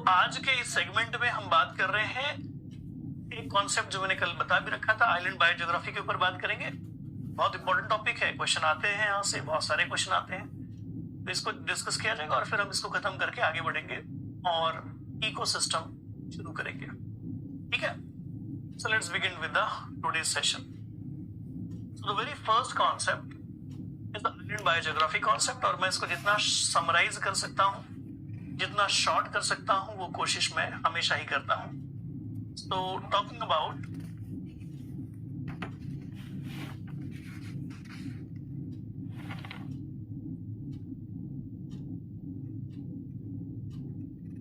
आज के इस सेगमेंट में हम बात कर रहे हैं एक कॉन्सेप्ट जो मैंने कल बता भी रखा था, आइलैंड बायोज्योग्राफी के ऊपर बात करेंगे। बहुत इंपॉर्टेंट टॉपिक है, क्वेश्चन आते हैं यहाँ से, बहुत सारे क्वेश्चन आते हैं, तो इसको डिस्कस किया जाएगा और फिर हम इसको खत्म करके आगे बढ़ेंगे और इकोसिस्टम शुरू करेंगे। ठीक है, so let's begin with the today's session. So the very first concept is the island biogeography concept, और मैं इसको जितना समराइज कर सकता हूँ, जितना शॉर्ट कर सकता हूँ, वो कोशिश मैं हमेशा ही करता हूँ। So talking about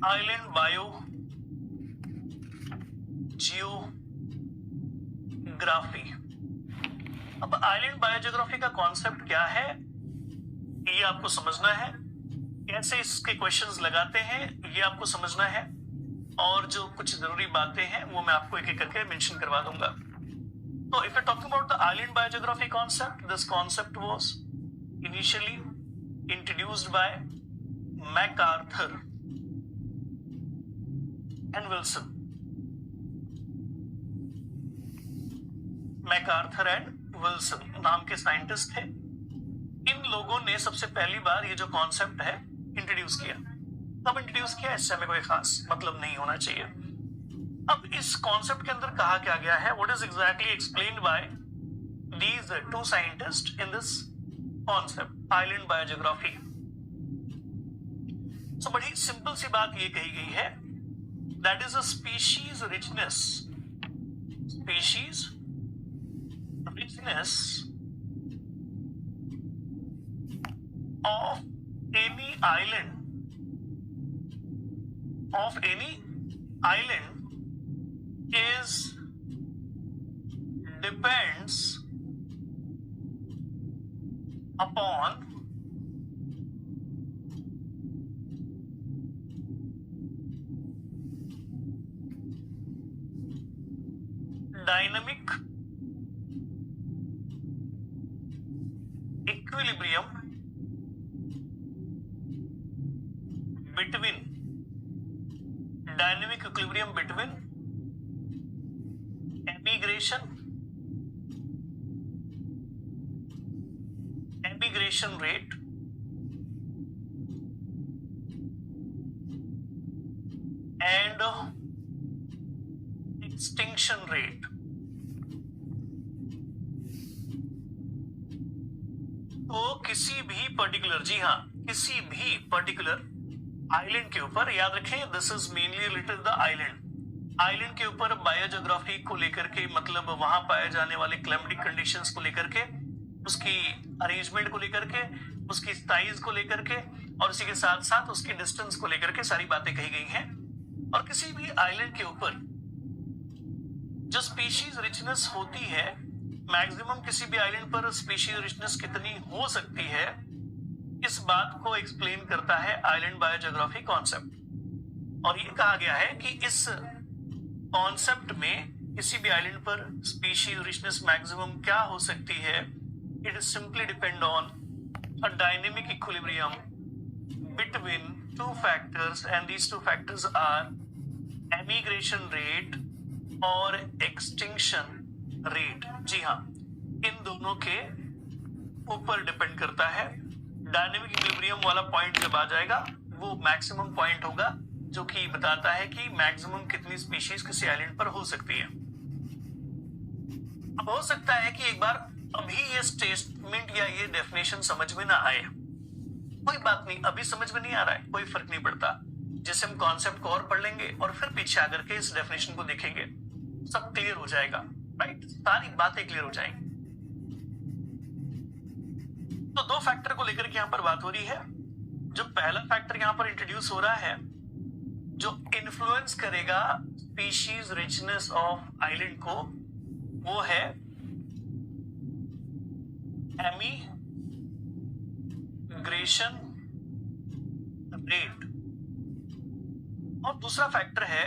island biogeography. अब आइलैंड बायोजियोग्राफी का कॉन्सेप्ट क्या है ये आपको समझना है, कैसे इसके क्वेश्चंस लगाते हैं ये आपको समझना है, और जो कुछ जरूरी बातें हैं वो मैं आपको एक एक करके मेंशन करवा दूंगा। तो if you talking about the island biogeography concept, this concept was initially introduced by MacArthur and Wilson. MacArthur and Wilson नाम के साइंटिस्ट थे। इन लोगों ने सबसे पहली बार ये जो कॉन्सेप्ट है इंट्रोड्यूस किया। कब इंट्रोड्यूस किया, इससे हमें कोई खास मतलब नहीं होना चाहिए। अब इस कॉन्सेप्ट के अंदर कहा क्या गया है, what is exactly explained by these two scientist in this concept island biogeography. So बड़ी सिंपल सी बात ये कही गई है, that is a species richness of any island is depends upon dynamic equilibrium between emigration rate and extinction rate। तो किसी भी पर्टिकुलर, जी हाँ, किसी भी पर्टिकुलर आइलैंड के ऊपर, याद रखें this is mainly related the island के ऊपर बायोजियोग्राफी को लेकर के, मतलब वहां पाए जाने वाले क्लाइमेटिक कंडीशंस को लेकर के, उसकी अरेंजमेंट को लेकर के, उसकी साइज को लेकर के, और इसी के साथ साथ उसकी डिस्टेंस को लेकर के सारी बातें कही गई हैं। और किसी भी आइलैंड के ऊपर जो स्पीशीज रिचनेस होती है, मैक्सिमम किसी भी आइलैंड पर स्पीशीज रिचनेस कितनी हो सकती है, इस बात को एक्सप्लेन करता है आइलैंड बायोजियोग्राफी कॉन्सेप्ट। और ये कहा गया है कि इस कॉन्सेप्ट में किसी भी आइलैंड पर स्पीशीज रिचनेस मैक्सिमम क्या हो सकती है, it is simply depend on a dynamic equilibrium between two factors, and these two factors are emigration rate और एक्सटिंक्शन रेट। जी हाँ, इन दोनों के ऊपर डिपेंड करता है। डायनेमिक इक्विलिब्रियम वाला पॉइंट जब आ जाएगा, वो मैक्सिमम पॉइंट होगा जो कि बताता है कि मैक्सिमम कितनी स्पीशीज किसी आइलैंड पर हो सकती है। अब हो सकता है कि एक बार अभी ये स्टेटमेंट या ये डेफिनेशन समझ में ना आए, कोई बात नहीं, अभी समझ में नहीं आ रहा है, कोई फर्क नहीं पड़ता। जैसे हम कॉन्सेप्ट को और पढ़ लेंगे और फिर पीछे आकर के इस डेफिनेशन को देखेंगे, सब क्लियर हो जाएगा, राइट, सारी बातें क्लियर हो जाएंगी। तो दो फैक्टर को लेकर के यहां पर बात हो रही है। जो पहला फैक्टर यहां पर इंट्रोड्यूस हो रहा है, जो इन्फ्लुएंस करेगा स्पीशीज रिचनेस ऑफ आइलैंड को, वो है एमिग्रेशन रेट, और दूसरा फैक्टर है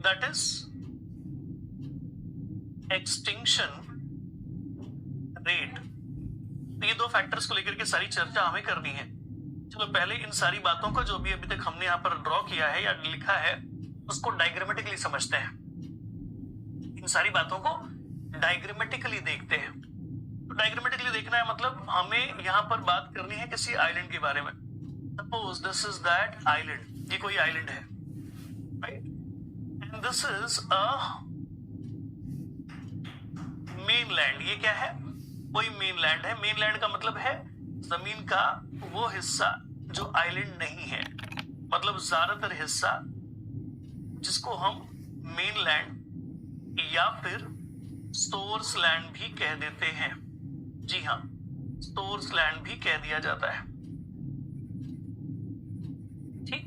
दैट इज एक्सटिंक्शन रेट। तो ये दो फैक्टर्स को लेकर के सारी चर्चा हमें करनी है। चलो पहले इन सारी बातों को जो भी अभी तक हमने यहाँ पर ड्रॉ किया है या लिखा है उसको डायग्रामेटिकली समझते हैं। इन सारी बातों को डायग्रामेटिकली देखते हैं। तो डायग्रामेटिकली देखना है मतलब हमें यहाँ पर बात करनी है किसी आइलैंड के बारे में। Suppose this is that island, ये कोई आइलैंड है, right, and this is a mainland. ये क्या है? कोई मेनलैंड है। मेनलैंड का मतलब है जमीन का वो हिस्सा जो आइलैंड नहीं है, मतलब ज्यादातर हिस्सा जिसको हम मेनलैंड या फिर सोर्स लैंड भी कह देते हैं। जी हाँ, सोर्स लैंड भी कह दिया जाता है, ठीक।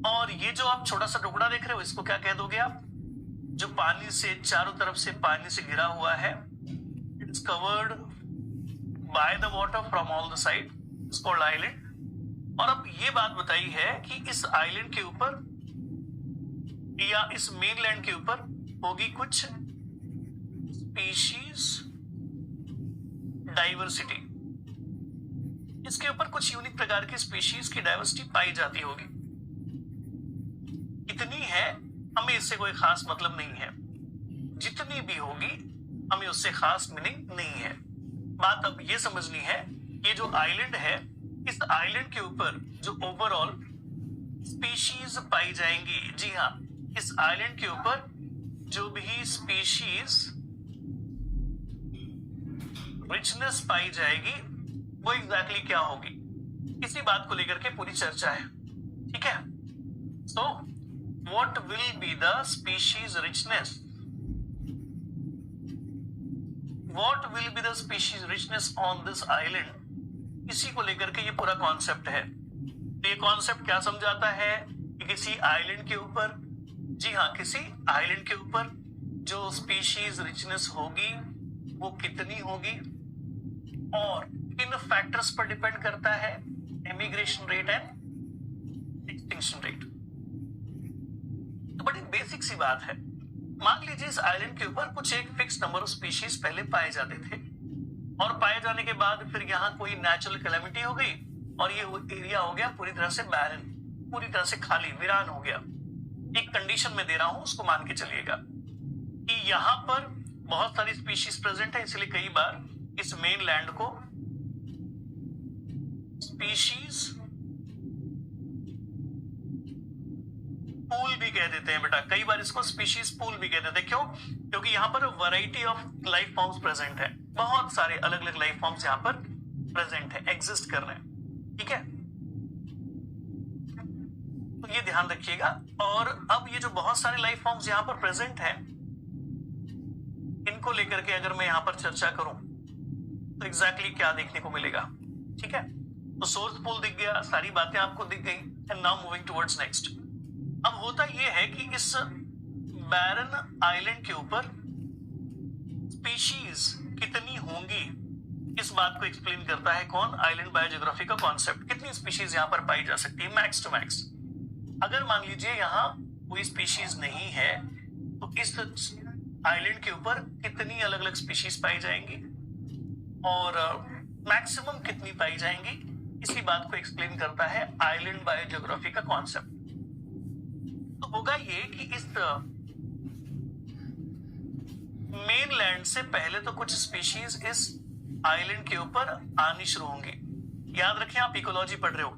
और ये जो आप छोटा सा टुकड़ा देख रहे हो इसको क्या कह दोगे आप? जो पानी से चारों तरफ से पानी से घिरा हुआ है, it's covered by the water from all the side, it's called island. और अब ये बात बताई है कि इस आइलैंड के ऊपर या इस मेनलैंड के ऊपर होगी कुछ स्पीशीज डाइवर्सिटी। इसके ऊपर कुछ यूनिक प्रकार की स्पीशीज की डाइवर्सिटी पाई जाती होगी। कितनी है हमें इससे कोई खास मतलब नहीं है, जितनी भी होगी हमें उससे खास मीनिंग नहीं है। बात अब ये समझनी है, ये जो आइलैंड है, इस आइलैंड के ऊपर जो ओवरऑल स्पीशीज पाई जाएंगी, जी हाँ, इस आइलैंड के ऊपर जो भी स्पीशीज रिचनेस पाई जाएगी वो एग्जैक्टली क्या होगी, इसी बात को लेकर के पूरी चर्चा है, ठीक है। So what will be the species richness, what will be the species richness on this island, इसी को लेकर के ये पूरा कॉन्सेप्ट है। तो ये कॉन्सेप्ट क्या समझाता है कि किसी आइलैंड के ऊपर, जी हाँ, किसी आइलैंड के ऊपर जो स्पीशीज रिचनेस होगी वो कितनी होगी और किन फैक्टर्स पर डिपेंड करता है, immigration rate and extinction rate. तो बड़ी बेसिक सी बात है। मान लीजिए इस आइलैंड के ऊपर कुछ एक फिक्स नंबर ऑफ स्पीशीज पहले पाए जाते थे और पाए जाने के बाद फिर यहाँ कोई नेचुरल कैलेमिटी हो गई और ये एरिया हो गया पूरी तरह से बैरन, पूरी तरह से खाली वीरान हो गया। एक कंडीशन में दे रहा हूं, उसको मान के चलिएगा कि यहाँ पर बहुत सारी स्पीशीज प्रेजेंट है, इसलिए कई बार इस मेन लैंड को स्पीशीज पूल भी कह देते हैं बेटा। कई बार इसको स्पीशीज पूल भी कह देते हैं। क्यों? क्योंकि यहाँ पर variety of life forms present है, बहुत सारे अलग अलग लाइफ फॉर्म्स यहाँ पर प्रेजेंट है, एग्जिस्ट कर रहे हैं, ठीक है। तो ये ध्यान रखिएगा। और अब ये जो बहुत सारे लाइफ फॉर्म्स यहाँ पर प्रेजेंट है, इनको लेकर के अगर मैं यहाँ पर चर्चा करूं तो एग्जैक्टली क्या देखने को मिलेगा, ठीक है। तो सोर्स पूल दिख गया, सारी बातें आपको दिख गई। And now moving towards next. अब होता यह है कि इस बैरन आइलैंड के ऊपर स्पीशीज कितनी होंगी, इस बात को एक्सप्लेन करता है कौन? आइलैंड बायोजियोग्राफी का कॉन्सेप्ट। कितनी स्पीशीज यहाँ पर पाई जा सकती है, मैक्स टू मैक्स। अगर मान लीजिए यहाँ कोई स्पीशीज नहीं है तो इस आइलैंड के ऊपर कितनी अलग अलग स्पीशीज पाई जाएंगी और मैक्सिमम कितनी पाई जाएंगी, इसी बात को एक्सप्लेन करता है आइलैंड बायोजियोग्राफी का कॉन्सेप्ट। तो होगा ये कि इस मेनलैंड से पहले तो कुछ स्पीशीज इस आइलैंड के ऊपर आनी शुरू होंगी। याद रखें, आप इकोलॉजी पढ़ रहे हो,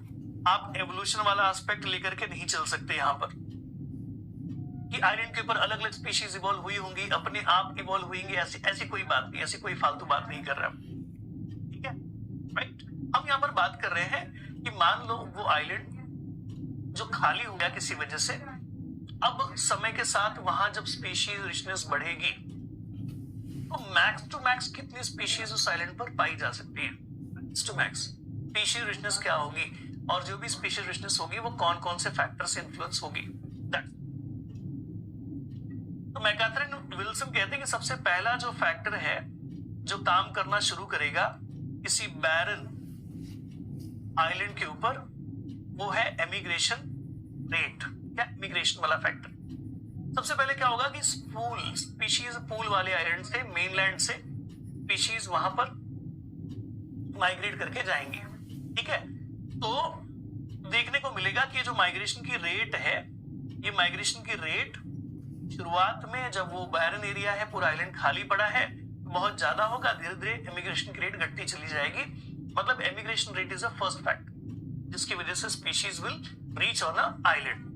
आप एवोल्यूशन वाला एस्पेक्ट लेकर के नहीं चल सकते यहाँ पर कि आइलैंड के ऊपर अलग अलग स्पीशीज इवॉल्व हुई होंगी, अपने आप इवॉल्व हुएंगे, ऐसी कोई बात नहीं, ऐसी कोई फालतू बात नहीं कर रहा, ठीक है, राइट। हम यहाँ पर बात कर रहे हैं कि मान लो वो आइलैंड जो खाली हो गया किसी वजह से, अब समय के साथ वहां जब स्पीशीज रिचनेस बढ़ेगी तो मैक्स टू मैक्स कितनी स्पीशीज उस आइलैंड पर पाई जा सकती है, max to max species richness क्या होगी, और जो भी स्पीशीज रिचनेस होगी वो कौन कौन से फैक्टर से इन्फ्लुएंस होगी। तो मैकार्थर विल्सन कहते हैं कि सबसे पहला जो फैक्टर है जो काम करना शुरू करेगा किसी बैरन आइलैंड के ऊपर, वो है एमिग्रेशन रेट, क्या इमिग्रेशन वाला फैक्टर। सबसे पहले क्या होगा कि पूल, स्पीशीज पूल वाले आइलैंड से, मेनलैंड से स्पीशीज वहां पर माइग्रेट करके जाएंगे, ठीक है। तो देखने को मिलेगा कि जो माइग्रेशन की रेट है, ये माइग्रेशन की रेट शुरुआत में जब वो बैरन एरिया है, पूरा आइलैंड खाली पड़ा है, बहुत ज्यादा होगा, धीरे धीरे इमिग्रेशन की रेट घटती चली जाएगी। मतलब immigration rate is a first factor जिसकी वजह से species will reach on a island.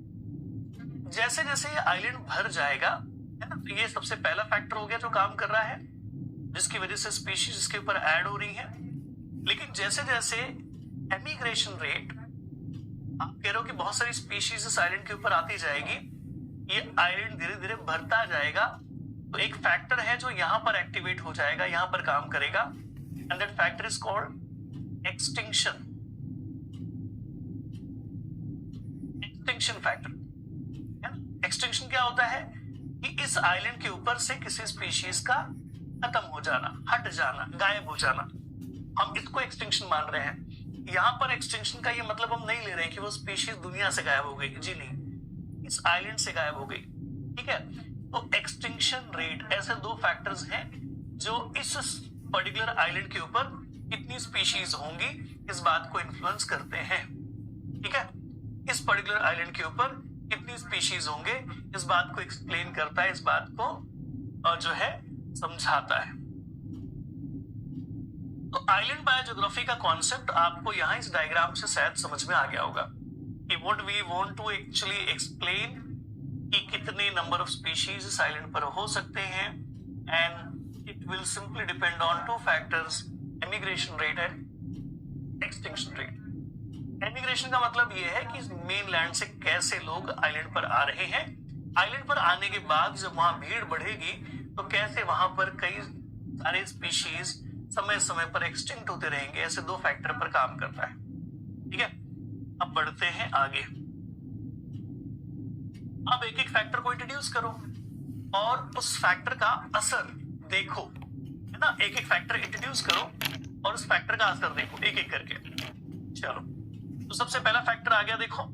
जैसे जैसे ये आइलैंड भर जाएगा, है ना, तो ये सबसे पहला फैक्टर हो गया जो काम कर रहा है, जिसकी वजह से स्पीशीज इसके ऊपर ऐड हो रही है। लेकिन जैसे जैसे एमिग्रेशन रेट, आप कह रहे हो कि बहुत सारी स्पीशीज इस आइलैंड के ऊपर आती जाएगी, ये आइलैंड धीरे धीरे भरता जाएगा, तो एक फैक्टर है जो यहां पर एक्टिवेट हो जाएगा, यहां पर काम करेगा, and that factor is called extinction. Extinction factor, extinction क्या होता है कि इस आइलैंड के ऊपर से किसी स्पीशीज का खत्म हो जाना, हट जाना, गायब हो जाना, हम इसको एक्सटिंक्शन मान रहे हैं। यहां पर एक्सटिंक्शन का ये मतलब हम नहीं ले रहे हैं कि वो स्पीशीज दुनिया से गायब हो गई, जी नहीं, इस आइलैंड से गायब हो गई, ठीक है। तो एक्सटिंक्शन रेट, ऐसे दो फैक्टर्स हैं जो इस पर्टिकुलर आइलैंड के ऊपर कितनी स्पीशीज होंगी इस बात को इन्फ्लुएंस करते हैं, ठीक है। इस पर्टिकुलर आइलैंड के ऊपर कितनी स्पीशीज होंगे इस बात को एक्सप्लेन करता है, इस बात को जो है समझाता है। तो आइलैंड बायोज्योग्राफी का कॉन्सेप्ट आपको यहां इस डायग्राम से शायद समझ में आ गया होगा कि what we want to actually explain कि कितने नंबर ऑफ स्पीशीज इस आइलैंड पर हो सकते हैं, and it will simply depend on two factors, immigration rate and extinction rate. Immigration का मतलब यह है कि मेन लैंड से कैसे लोग आइलैंड पर आ रहे हैं, आइलैंड पर आने के बाद जब वहां भीड़ बढ़ेगी तो कैसे वहां पर कई सारे स्पीशीज समय समय पर एक्सटिंक्ट होते रहेंगे, ऐसे दो फैक्टर पर काम करता है, ठीक है। अब बढ़ते हैं आगे। अब एक एक फैक्टर को इंट्रोड्यूस करो और उस फैक्टर का असर देखो, है ना। एक एक फैक्टर इंट्रोड्यूस करो और उस फैक्टर का असर देखो एक एक करके। चलो, तो सबसे पहला फैक्टर आ गया, देखो